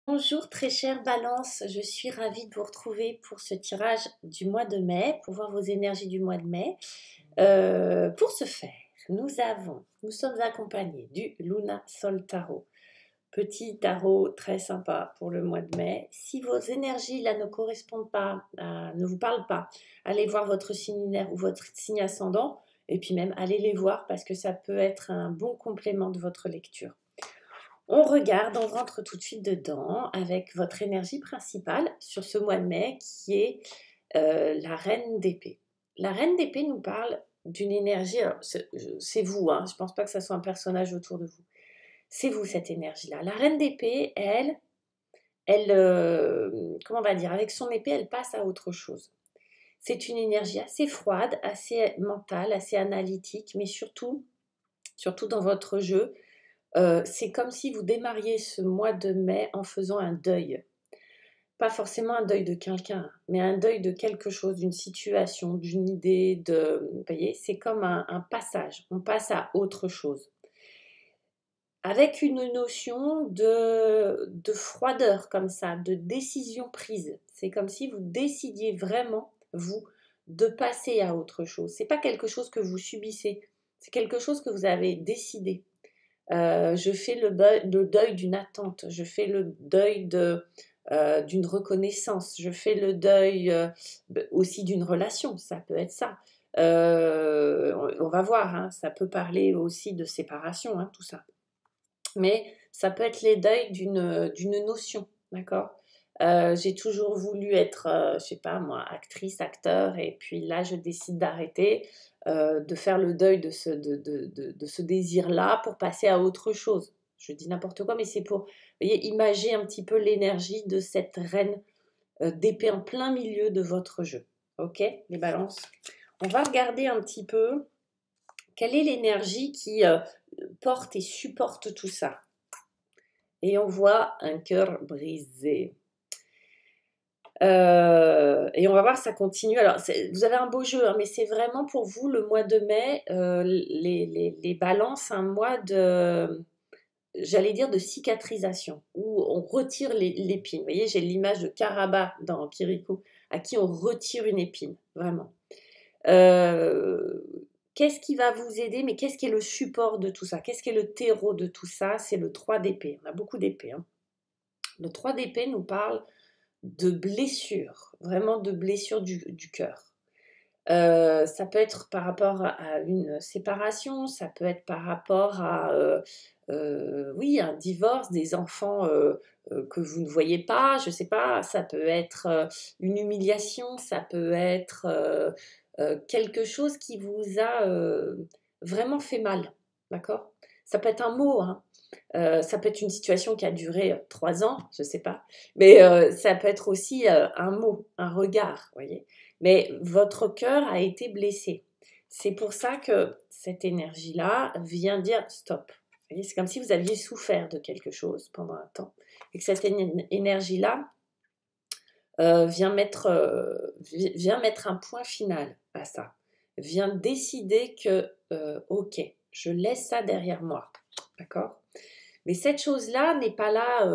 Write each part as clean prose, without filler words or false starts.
Bonjour très chère Balance, je suis ravie de vous retrouver pour ce tirage du mois de mai, pour voir vos énergies du mois de mai. Pour ce faire, nous sommes accompagnés du Luna Sol Tarot. Petit tarot très sympa pour le mois de mai. Si vos énergies là ne correspondent pas, ne vous parlent pas, allez voir votre signe lunaire ou votre signe ascendant, et puis même allez les voir parce que ça peut être un bon complément de votre lecture. On regarde, on rentre tout de suite dedans avec votre énergie principale sur ce mois de mai qui est la reine d'épée. La reine d'épée nous parle d'une énergie, alors c'est vous, hein, je ne pense pas que ça soit un personnage autour de vous. C'est vous cette énergie-là. La reine d'épée, comment on va dire, avec son épée, elle passe à autre chose. C'est une énergie assez froide, assez mentale, assez analytique, mais surtout dans votre jeu, c'est comme si vous démarriez ce mois de mai en faisant un deuil. Pas forcément un deuil de quelqu'un, mais un deuil de quelque chose, d'une situation, d'une idée, vous voyez, c'est comme un passage, on passe à autre chose. Avec une notion de froideur comme ça, de décision prise. C'est comme si vous décidiez vraiment, vous, de passer à autre chose. C'est pas quelque chose que vous subissez, c'est quelque chose que vous avez décidé. Je fais le deuil d'une attente, je fais le deuil d'une reconnaissance, je fais le deuil aussi d'une relation, ça peut être ça. On va voir, hein, ça peut parler aussi de séparation, hein, tout ça. Mais ça peut être les deuils d'une notion, d'accord. J'ai toujours voulu être, je sais pas moi, actrice, acteur, et puis là je décide d'arrêter, de faire le deuil de ce désir-là pour passer à autre chose. Je dis n'importe quoi, mais c'est pour, vous voyez, imager un petit peu l'énergie de cette reine d'épée en plein milieu de votre jeu. Ok, les balances. On va regarder un petit peu quelle est l'énergie qui porte et supporte tout ça. Et on voit un cœur brisé. Et on va voir, ça continue. Alors, vous avez un beau jeu, hein, mais c'est vraiment pour vous le mois de mai, les balances, un mois de, j'allais dire, de cicatrisation, où on retire l'épine. Vous voyez, j'ai l'image de Karaba dans Kirikou, à qui on retire une épine, vraiment. Qu'est-ce qui va vous aider, mais qu'est-ce qui est le support de tout ça? Qu'est-ce qui est le terreau de tout ça? C'est le 3 d'épée. On a beaucoup d'épées. Hein. Le 3 d'épée nous parle de blessures, vraiment de blessures du cœur. Ça peut être par rapport à une séparation, ça peut être par rapport à oui, un divorce, des enfants que vous ne voyez pas, je ne sais pas, ça peut être une humiliation, ça peut être quelque chose qui vous a vraiment fait mal, d'accord. Ça peut être un mot, hein. Ça peut être une situation qui a duré 3 ans, je ne sais pas, mais ça peut être aussi un mot, un regard, voyez. Mais votre cœur a été blessé. C'est pour ça que cette énergie-là vient dire stop. C'est comme si vous aviez souffert de quelque chose pendant un temps et que cette énergie-là vient mettre un point final à ça, vient décider que ok, je laisse ça derrière moi, d'accord. Mais cette chose-là n'est pas là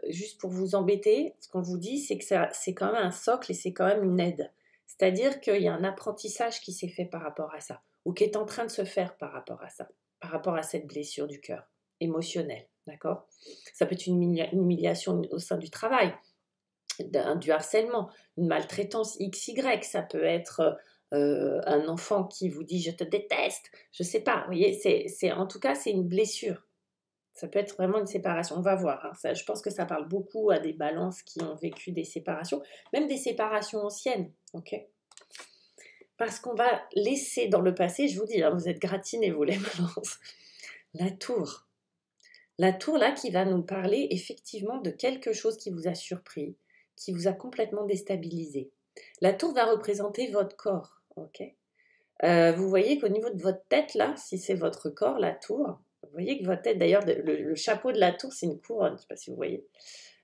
juste pour vous embêter. Ce qu'on vous dit, c'est que c'est quand même un socle et c'est quand même une aide. C'est-à-dire qu'il y a un apprentissage qui s'est fait par rapport à ça, ou qui est en train de se faire par rapport à ça, par rapport à cette blessure du cœur, émotionnelle, d'accord. Ça peut être une humiliation au sein du travail, du harcèlement, une maltraitance XY, ça peut être un enfant qui vous dit « je te déteste », je ne sais pas, vous voyez, en tout cas, c'est une blessure. Ça peut être vraiment une séparation, on va voir. Hein. Ça, je pense que ça parle beaucoup à des balances qui ont vécu des séparations, même des séparations anciennes, ok. Parce qu'on va laisser dans le passé, je vous dis, hein, vous êtes gratinés, vous les balances, la tour. La tour là qui va nous parler effectivement de quelque chose qui vous a surpris, qui vous a complètement déstabilisé. La tour va représenter votre corps, ok. Vous voyez qu'au niveau de votre tête là, si c'est votre corps, la tour, vous voyez que votre tête, d'ailleurs, le chapeau de la tour, c'est une couronne, je ne sais pas si vous voyez.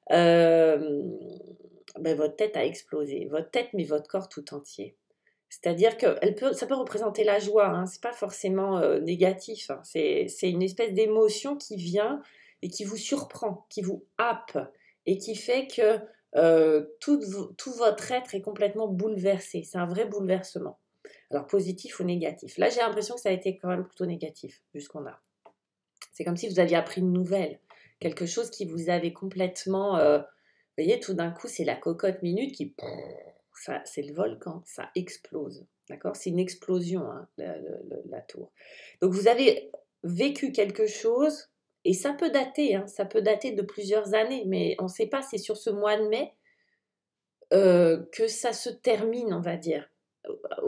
Ben, votre tête a explosé. Votre tête, mais votre corps tout entier. C'est-à-dire que ça peut représenter la joie, hein, c'est pas forcément négatif. Hein, c'est une espèce d'émotion qui vient et qui vous surprend, qui vous happe. et qui fait que tout votre être est complètement bouleversé. C'est un vrai bouleversement. Alors positif ou négatif. Là, j'ai l'impression que ça a été quand même plutôt négatif, vu ce qu'on a. C'est comme si vous aviez appris une nouvelle, quelque chose qui vous avait complètement... vous voyez, tout d'un coup, c'est la cocotte minute qui... C'est le volcan, ça explose. D'accord? C'est une explosion, hein, la tour. Donc, vous avez vécu quelque chose, et ça peut dater, hein, ça peut dater de plusieurs années, mais on ne sait pas, c'est sur ce mois de mai que ça se termine, on va dire,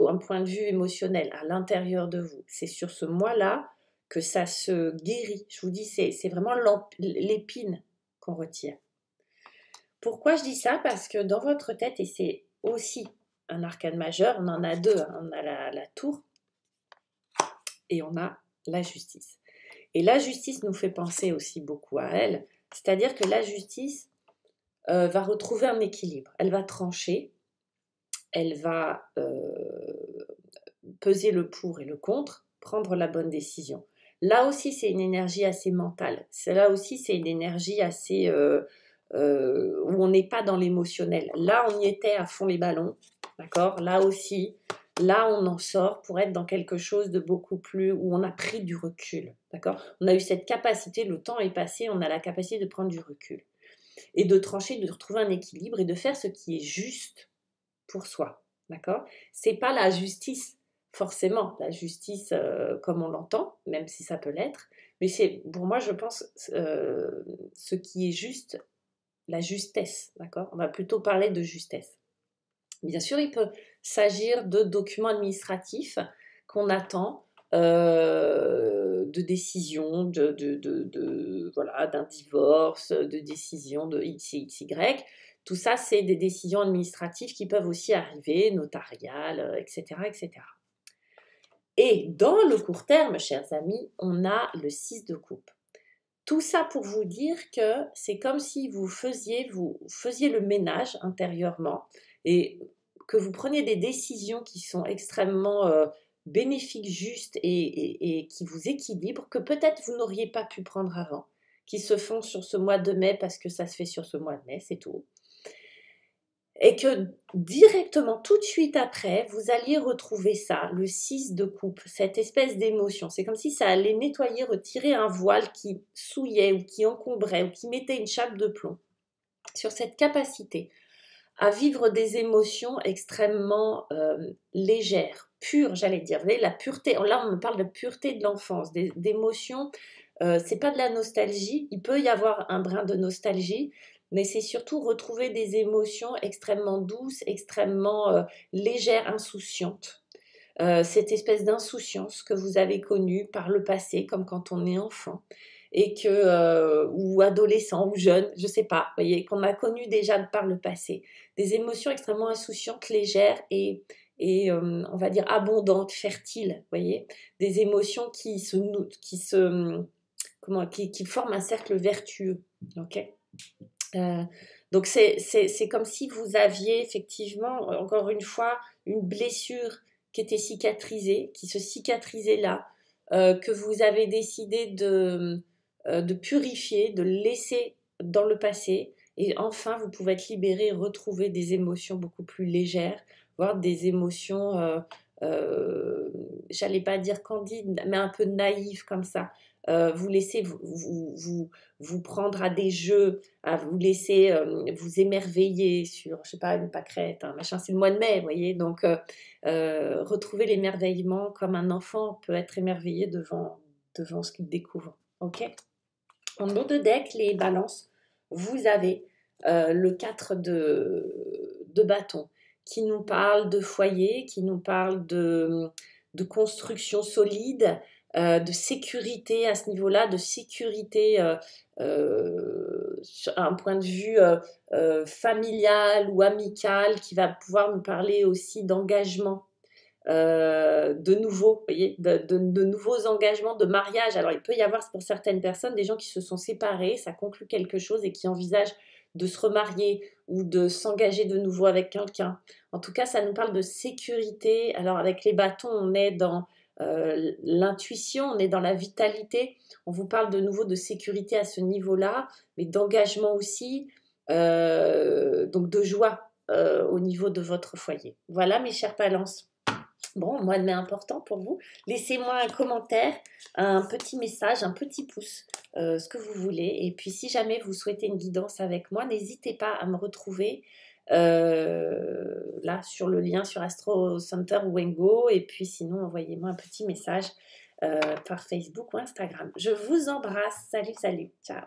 un point de vue émotionnel, à l'intérieur de vous. C'est sur ce mois-là que ça se guérit. Je vous dis, c'est vraiment l'épine qu'on retire. Pourquoi je dis ça? Parce que dans votre tête, et c'est aussi un arcane majeur, on en a deux, hein, on a la tour et on a la justice. Et la justice nous fait penser aussi beaucoup à elle, c'est-à-dire que la justice va retrouver un équilibre, elle va trancher, elle va peser le pour et le contre, prendre la bonne décision. Là aussi, c'est une énergie assez mentale. Là aussi, c'est une énergie assez... où on n'est pas dans l'émotionnel. Là, on y était à fond les ballons, d'accord? Là aussi, là, on en sort pour être dans quelque chose de beaucoup plus... où on a pris du recul, d'accord? On a eu cette capacité, le temps est passé, on a la capacité de prendre du recul. Et de trancher, de retrouver un équilibre et de faire ce qui est juste pour soi, d'accord? C'est pas la justice, forcément, la justice comme on l'entend, même si ça peut l'être, mais c'est, pour moi, je pense, ce qui est juste, la justesse, d'accord? On va plutôt parler de justesse. Bien sûr, il peut s'agir de documents administratifs qu'on attend, de décision, voilà, d'un divorce, de décision de X, Y. Tout ça, c'est des décisions administratives qui peuvent aussi arriver, notariales, etc., etc. Et dans le court terme, chers amis, on a le 6 de coupe. Tout ça pour vous dire que c'est comme si vous faisiez le ménage intérieurement et que vous preniez des décisions qui sont extrêmement bénéfiques, justes et qui vous équilibrent, que peut-être vous n'auriez pas pu prendre avant, qui se font sur ce mois de mai parce que ça se fait sur ce mois de mai, c'est tout. Et que directement, tout de suite après, vous alliez retrouver ça, le 6 de coupe, cette espèce d'émotion. C'est comme si ça allait nettoyer, retirer un voile qui souillait ou qui encombrait ou qui mettait une chape de plomb sur cette capacité à vivre des émotions extrêmement légères, pures, j'allais dire. Vous voyez, la pureté, là on me parle de pureté de l'enfance, d'émotions, c'est pas de la nostalgie, il peut y avoir un brin de nostalgie, mais c'est surtout retrouver des émotions extrêmement douces, extrêmement légères, insouciantes. Cette espèce d'insouciance que vous avez connue par le passé, comme quand on est enfant, et ou adolescent ou jeune, je ne sais pas, voyez, qu'on a connu déjà par le passé. Des émotions extrêmement insouciantes, légères et on va dire abondantes, fertiles, voyez, des émotions qui forment un cercle vertueux, ok. Donc c'est comme si vous aviez effectivement, encore une fois, une blessure qui était cicatrisée, qui se cicatrisait là, que vous avez décidé de purifier, de laisser dans le passé, et enfin vous pouvez être libéré et retrouver des émotions beaucoup plus légères, voire des émotions, j'allais pas dire candides, mais un peu naïves comme ça. Vous laissez vous prendre à des jeux, à vous laisser vous émerveiller sur, je sais pas, une pâquerette, un machin, c'est le mois de mai, vous voyez, donc retrouver l'émerveillement comme un enfant peut être émerveillé devant ce qu'il découvre, ok. En haut de deck, les balances, vous avez le 4 de bâton qui nous parle de foyer, qui nous parle de construction solide, de sécurité à ce niveau-là, de sécurité sur un point de vue familial ou amical, qui va pouvoir nous parler aussi d'engagement. De nouveaux, vous voyez, de nouveaux engagements, de mariage. Alors, il peut y avoir pour certaines personnes des gens qui se sont séparés, ça conclut quelque chose et qui envisagent de se remarier ou de s'engager de nouveau avec quelqu'un. En tout cas, ça nous parle de sécurité. Alors, avec les bâtons, on est dans l'intuition, on est dans la vitalité. On vous parle de nouveau de sécurité à ce niveau-là, mais d'engagement aussi, donc de joie au niveau de votre foyer. Voilà mes chères balances. Bon, mois de mai important pour vous. Laissez-moi un commentaire, un petit message, un petit pouce, ce que vous voulez. Et puis si jamais vous souhaitez une guidance avec moi, n'hésitez pas à me retrouver là sur le lien sur Astro Center ou Wengo. Et puis sinon, envoyez-moi un petit message par Facebook ou Instagram. Je vous embrasse. Salut, salut. Ciao.